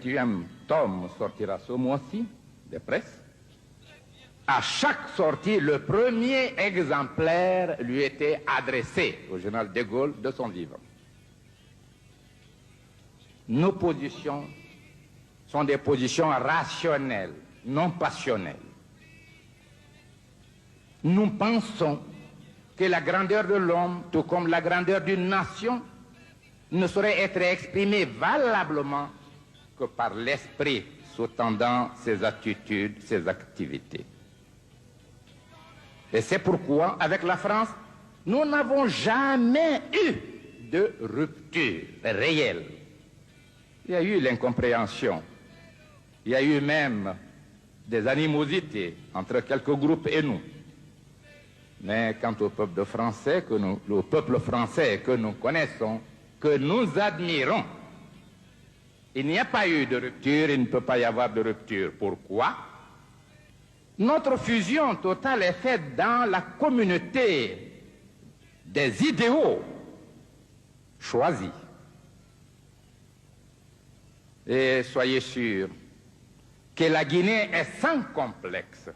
20e tome sortira ce mois-ci, de presse. À chaque sortie, le premier exemplaire lui était adressé au général de Gaulle de son vivant. Nos positions sont des positions rationnelles, non passionnelles. Nous pensons que la grandeur de l'homme, tout comme la grandeur d'une nation, ne saurait être exprimée valablement que par l'esprit sous-tendant ses attitudes, ses activités. Et c'est pourquoi, avec la France, nous n'avons jamais eu de rupture réelle. Il y a eu l'incompréhension, il y a eu même des animosités entre quelques groupes et nous. Mais quant au peuple français que nous connaissons, que nous admirons, il n'y a pas eu de rupture, il ne peut pas y avoir de rupture. Pourquoi? Notre fusion totale est faite dans la communauté des idéaux choisis. Et soyez sûrs que la Guinée est sans complexe.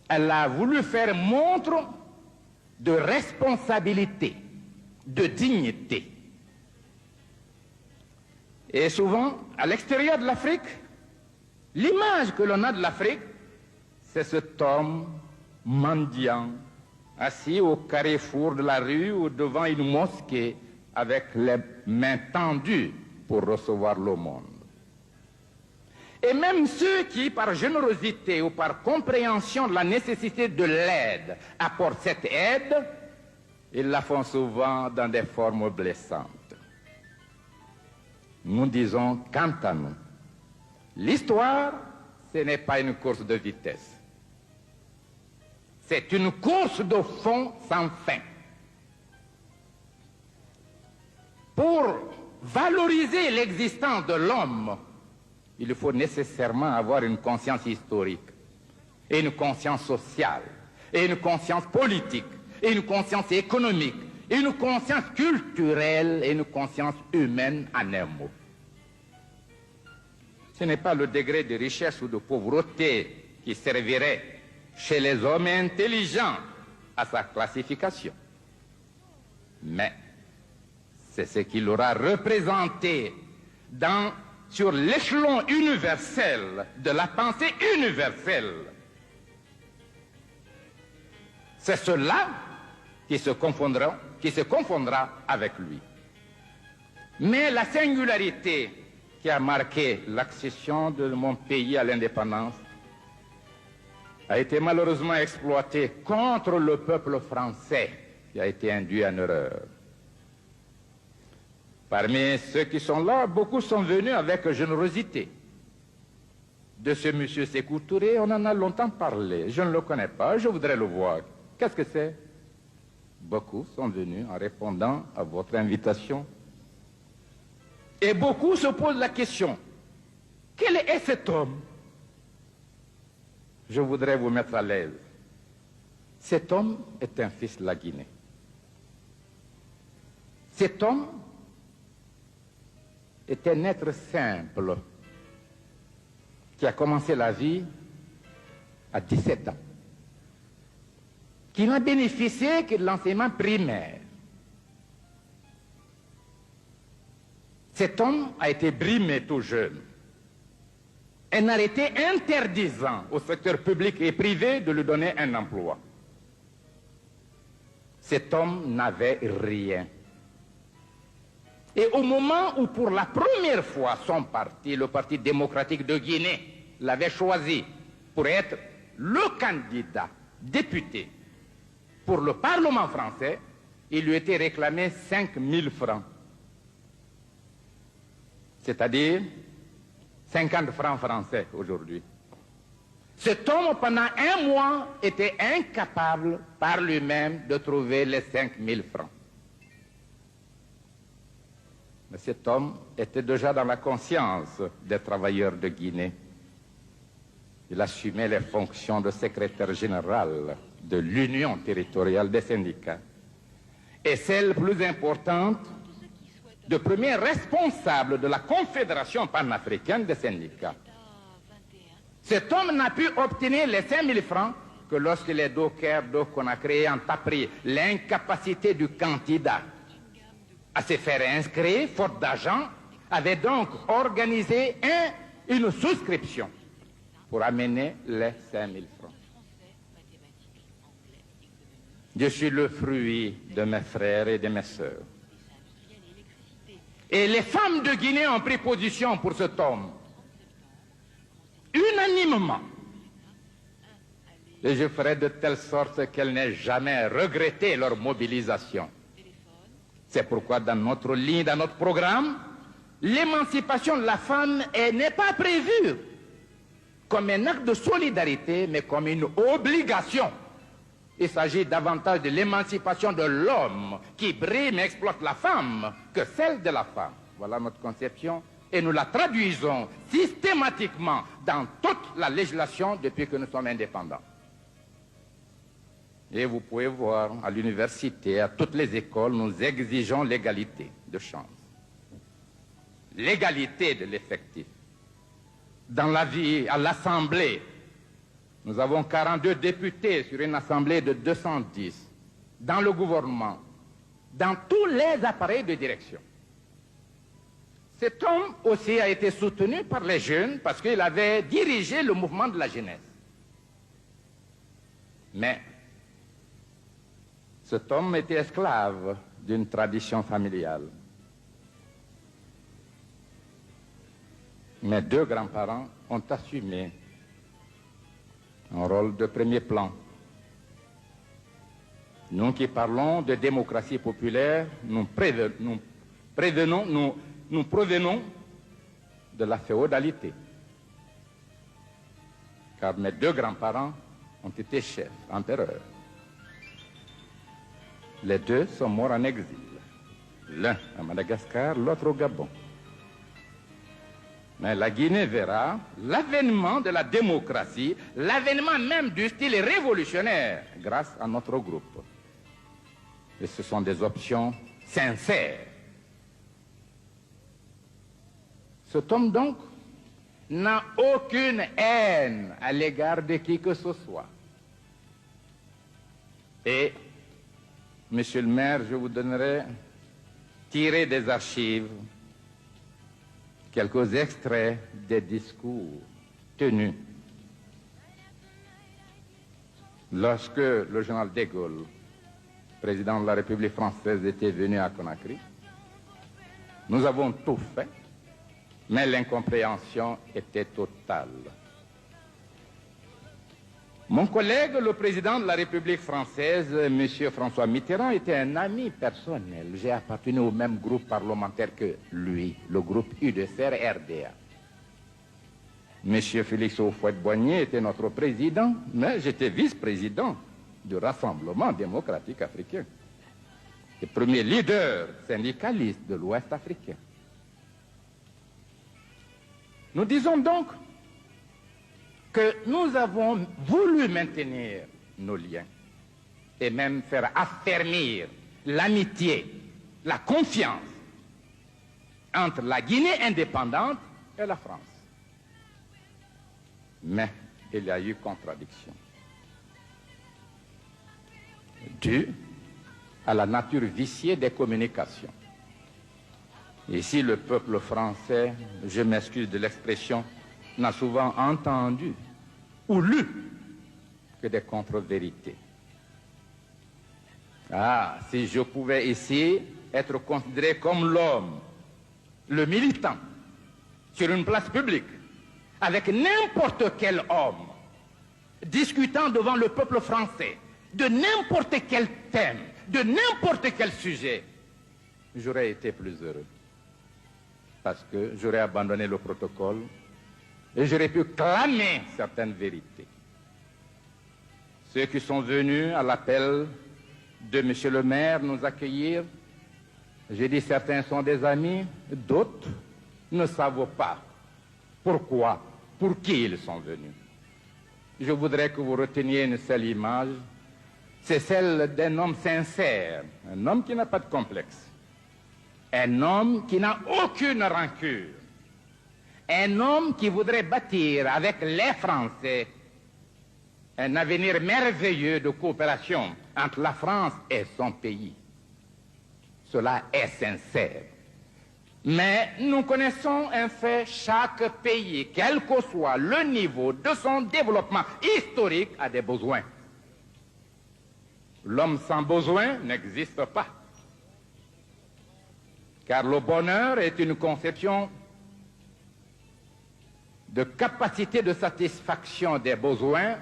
Elle a voulu faire montre de responsabilité, de dignité. Et souvent, à l'extérieur de l'Afrique, l'image que l'on a de l'Afrique, c'est cet homme mendiant, assis au carrefour de la rue ou devant une mosquée avec les mains tendues pour recevoir l'aumône. Et même ceux qui, par générosité ou par compréhension de la nécessité de l'aide, apportent cette aide, ils la font souvent dans des formes blessantes. Nous disons, quant à nous, l'histoire, ce n'est pas une course de vitesse. C'est une course de fond sans fin. Pour valoriser l'existence de l'homme, il faut nécessairement avoir une conscience historique, et une conscience sociale, et une conscience politique, et une conscience économique, et une conscience culturelle, et une conscience humaine en un mot. Ce n'est pas le degré de richesse ou de pauvreté qui servirait chez les hommes intelligents à sa classification, mais c'est ce qu'il aura représenté sur l'échelon universel de la pensée universelle. C'est cela qui se confondra avec lui. Mais la singularité qui a marqué l'accession de mon pays à l'indépendance a été malheureusement exploitée contre le peuple français qui a été induit en erreur. Parmi ceux qui sont là, beaucoup sont venus avec générosité. De ce monsieur Sékou Touré, on en a longtemps parlé. Je ne le connais pas, je voudrais le voir. Qu'est-ce que c'est? Beaucoup sont venus en répondant à votre invitation. Et beaucoup se posent la question, quel est cet homme? Je voudrais vous mettre à l'aise. Cet homme est un fils de la Guinée. Cet homme est un être simple qui a commencé la vie à 17 ans, qui n'a bénéficié que de l'enseignement primaire. Cet homme a été brimé tout jeune. Un arrêté interdisant au secteur public et privé de lui donner un emploi. Cet homme n'avait rien. Et au moment où pour la première fois son parti, le Parti démocratique de Guinée, l'avait choisi pour être le candidat député pour le Parlement français, il lui était réclamé 5 000 francs. C'est-à-dire 50 francs français aujourd'hui. Cet homme, pendant un mois, était incapable par lui-même de trouver les 5 000 francs. Mais cet homme était déjà dans la conscience des travailleurs de Guinée. Il assumait les fonctions de secrétaire général de l'Union territoriale des syndicats. Et celle plus importante, de premier responsable de la Confédération panafricaine des syndicats. Cet homme n'a pu obtenir les 5 000 francs que lorsque les dockers de Conakry ont appris l'incapacité du candidat à se faire inscrire, faute d'argent, avait donc organisé une souscription pour amener les 5 000 francs. Je suis le fruit de mes frères et de mes sœurs. Et les femmes de Guinée ont pris position pour cet homme, unanimement. Et je ferai de telle sorte qu'elles n'aient jamais regretté leur mobilisation. C'est pourquoi dans notre ligne, dans notre programme, l'émancipation de la femme n'est pas prévue comme un acte de solidarité, mais comme une obligation. Il s'agit davantage de l'émancipation de l'homme qui brime et exploite la femme que celle de la femme. Voilà notre conception et nous la traduisons systématiquement dans toute la législation depuis que nous sommes indépendants. Et vous pouvez voir à l'université, à toutes les écoles, nous exigeons l'égalité de chance, l'égalité de l'effectif. Dans la vie, à l'Assemblée, nous avons 42 députés sur une assemblée de 210. Dans le gouvernement, dans tous les appareils de direction. Cet homme aussi a été soutenu par les jeunes parce qu'il avait dirigé le mouvement de la jeunesse. Mais cet homme était esclave d'une tradition familiale. Mes deux grands-parents ont assumé un rôle de premier plan. Nous qui parlons de démocratie populaire, nous provenons de la féodalité. Car mes deux grands-parents ont été chefs, empereurs. Les deux sont morts en exil. L'un à Madagascar, l'autre au Gabon. Mais la Guinée verra l'avènement de la démocratie, l'avènement même du style révolutionnaire grâce à notre groupe. Et ce sont des options sincères. Cet homme donc n'a aucune haine à l'égard de qui que ce soit. Et, monsieur le maire, je vous donnerai tiré des archives quelques extraits des discours tenus lorsque le général de Gaulle, président de la République française, était venu à Conakry. Nous avons tout fait, mais l'incompréhension était totale. Mon collègue, le président de la République française, M. François Mitterrand, était un ami personnel. J'ai appartenu au même groupe parlementaire que lui, le groupe UDCR-RDA. M. Félix Houphouët-Boigny était notre président, mais j'étais vice-président du Rassemblement démocratique africain, le premier leader syndicaliste de l'Ouest africain. Nous disons donc que nous avons voulu maintenir nos liens et même faire affermir l'amitié, la confiance entre la Guinée indépendante et la France. Mais il y a eu contradiction due à la nature viciée des communications. Et si le peuple français, je m'excuse de l'expression, n'a souvent entendu ou lu que des contre-vérités. Ah, si je pouvais ici être considéré comme l'homme, le militant, sur une place publique, avec n'importe quel homme, discutant devant le peuple français, de n'importe quel thème, de n'importe quel sujet, j'aurais été plus heureux. Parce que j'aurais abandonné le protocole et j'aurais pu clamer certaines vérités. Ceux qui sont venus à l'appel de M. le maire nous accueillir, j'ai dit certains sont des amis, d'autres ne savent pas pourquoi, pour qui ils sont venus. Je voudrais que vous reteniez une seule image, c'est celle d'un homme sincère, un homme qui n'a pas de complexe. Un homme qui n'a aucune rancune. Un homme qui voudrait bâtir avec les Français un avenir merveilleux de coopération entre la France et son pays. Cela est sincère. Mais nous connaissons un fait, chaque pays, quel que soit le niveau de son développement historique, a des besoins. L'homme sans besoin n'existe pas. Car le bonheur est une conception de capacité de satisfaction des besoins,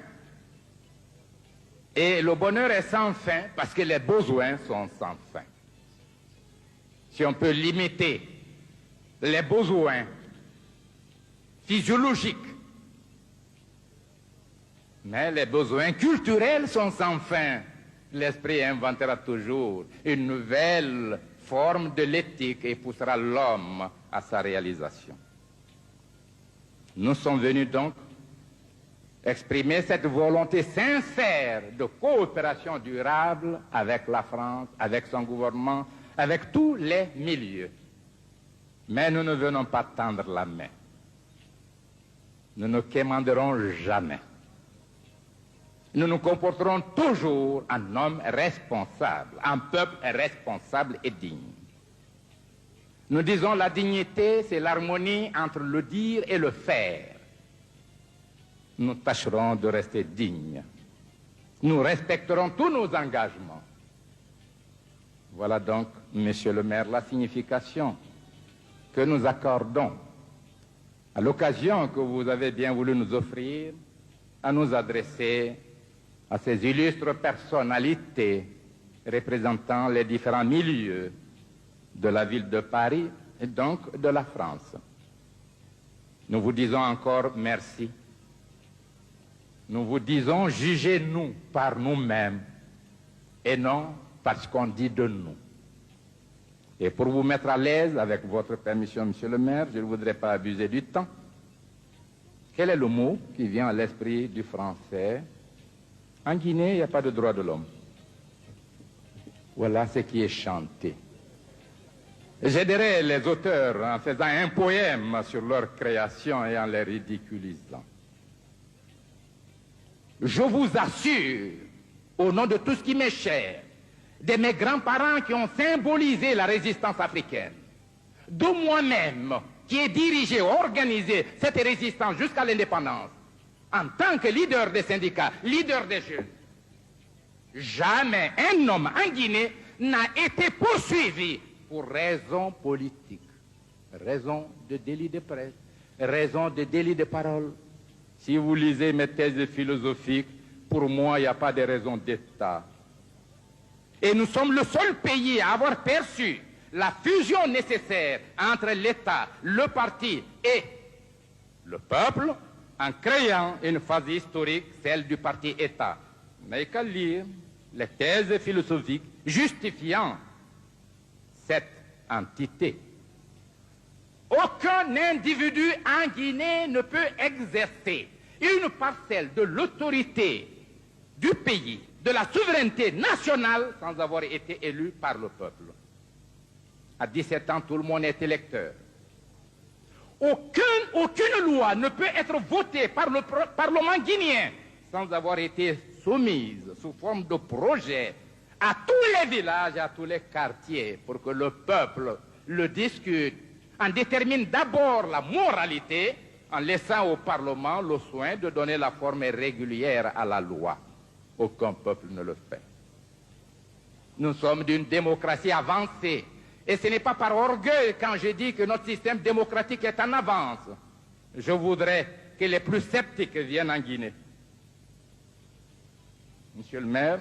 et le bonheur est sans fin parce que les besoins sont sans fin. Si on peut limiter les besoins physiologiques, mais les besoins culturels sont sans fin, l'esprit inventera toujours une nouvelle forme de l'éthique et poussera l'homme à sa réalisation. Nous sommes venus donc exprimer cette volonté sincère de coopération durable avec la France, avec son gouvernement, avec tous les milieux. Mais nous ne venons pas tendre la main. Nous ne quémanderons jamais. Nous nous comporterons toujours en homme responsable, en peuple responsable et digne. Nous disons la dignité, c'est l'harmonie entre le dire et le faire. Nous tâcherons de rester dignes. Nous respecterons tous nos engagements. Voilà donc, Monsieur le maire, la signification que nous accordons à l'occasion que vous avez bien voulu nous offrir à nous adresser à ces illustres personnalités représentant les différents milieux de la ville de Paris et donc de la France. Nous vous disons encore merci. Nous vous disons jugez-nous par nous-mêmes et non parce qu'on dit de nous. Et pour vous mettre à l'aise, avec votre permission, Monsieur le maire, je ne voudrais pas abuser du temps. Quel est le mot qui vient à l'esprit du français? En Guinée, il n'y a pas de droit de l'homme. Voilà ce qui est chanté. J'aiderai les auteurs en faisant un poème sur leur création et en les ridiculisant. Je vous assure, au nom de tout ce qui m'est cher, de mes grands-parents qui ont symbolisé la résistance africaine, de moi-même qui ai dirigé, organisé cette résistance jusqu'à l'indépendance, en tant que leader des syndicats, leader des jeunes, jamais un homme en Guinée n'a été poursuivi pour raison politique, raison de délit de presse, raison de délit de parole. Si vous lisez mes thèses philosophiques, pour moi, il n'y a pas de raison d'État. Et nous sommes le seul pays à avoir perçu la fusion nécessaire entre l'État, le parti et le peuple en créant une phase historique, celle du parti État. Vous n'avez qu'à lire les thèses philosophiques justifiant cette entité. Aucun individu en Guinée ne peut exercer une parcelle de l'autorité du pays, de la souveraineté nationale, sans avoir été élu par le peuple. À 17 ans, tout le monde est électeur. Aucune loi ne peut être votée par le Parlement guinéen sans avoir été soumise sous forme de projet à tous les villages, à tous les quartiers, pour que le peuple le discute, en détermine d'abord la moralité, en laissant au Parlement le soin de donner la forme régulière à la loi. Aucun peuple ne le fait. Nous sommes d'une démocratie avancée. Et ce n'est pas par orgueil quand je dis que notre système démocratique est en avance. Je voudrais que les plus sceptiques viennent en Guinée. Monsieur le maire,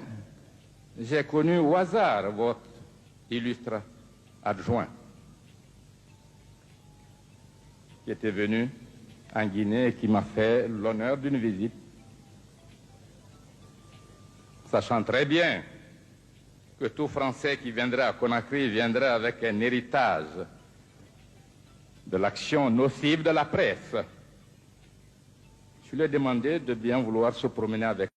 j'ai connu au hasard votre illustre adjoint qui était venu en Guinée et qui m'a fait l'honneur d'une visite, sachant très bien que tout Français qui viendrait à Conakry viendrait avec un héritage de l'action nocive de la presse. Je lui ai demandé de bien vouloir se promener avec